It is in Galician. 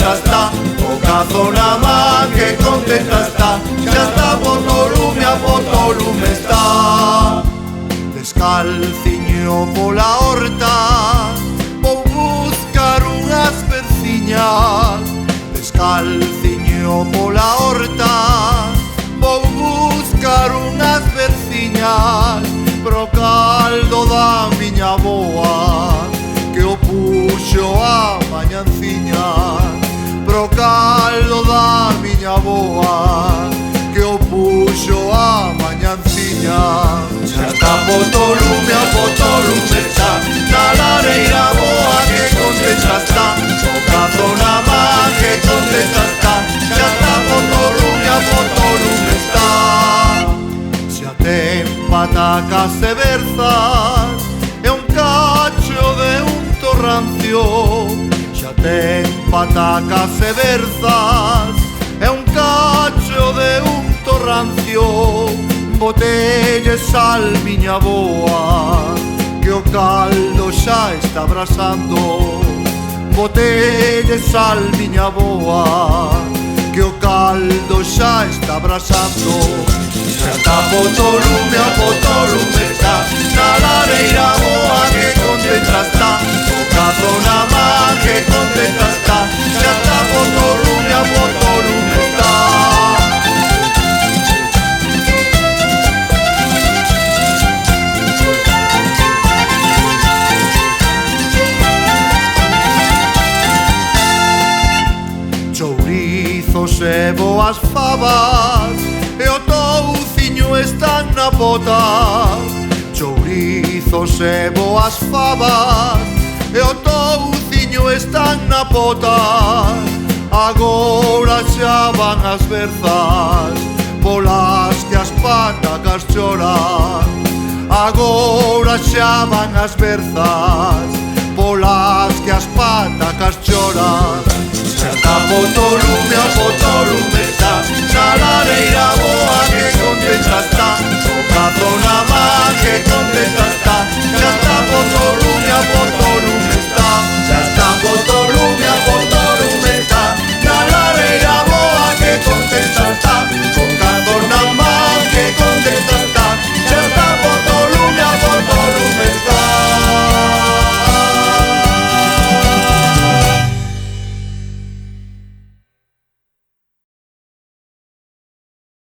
contenta está, o cazona má que contenta está, xa está Potolume está. Descalciño pola horta, vou buscar unhas perciñas. Descalciño pola horta, vou buscar unhas perciñas pro caldo da miña boa, que o puxo a mañanciña. Pro caldo da miña boa, que o puxo a mañanciña. Xa está Potolume está, na lareira boa que contenta está, o cazona má que contenta está, xa está Potolume está. Xa ten patacas e berzas e un cacho de un torrancio. Xa ten patacas e berzas e un cacho de un torrancio. Botelle sal, miña boa, que o caldo xa está abrasando. Botelle sal, miña boa, que o caldo xa está abrasando. Xa está Potolume está, na lareira boa que contenta está, o cazona má que contenta está, xa está Potolume está. Chourizos e boas fabas e o touciño están na pota. Chourizos e boas fabas e o touciño están na pota. Agora xa van as berzas polas que as patacas choran. Agora xa van as berzas polas que as patacas choran. Xa está Potolume está, na lareira boa que contenta está, o cazona má que contenta está.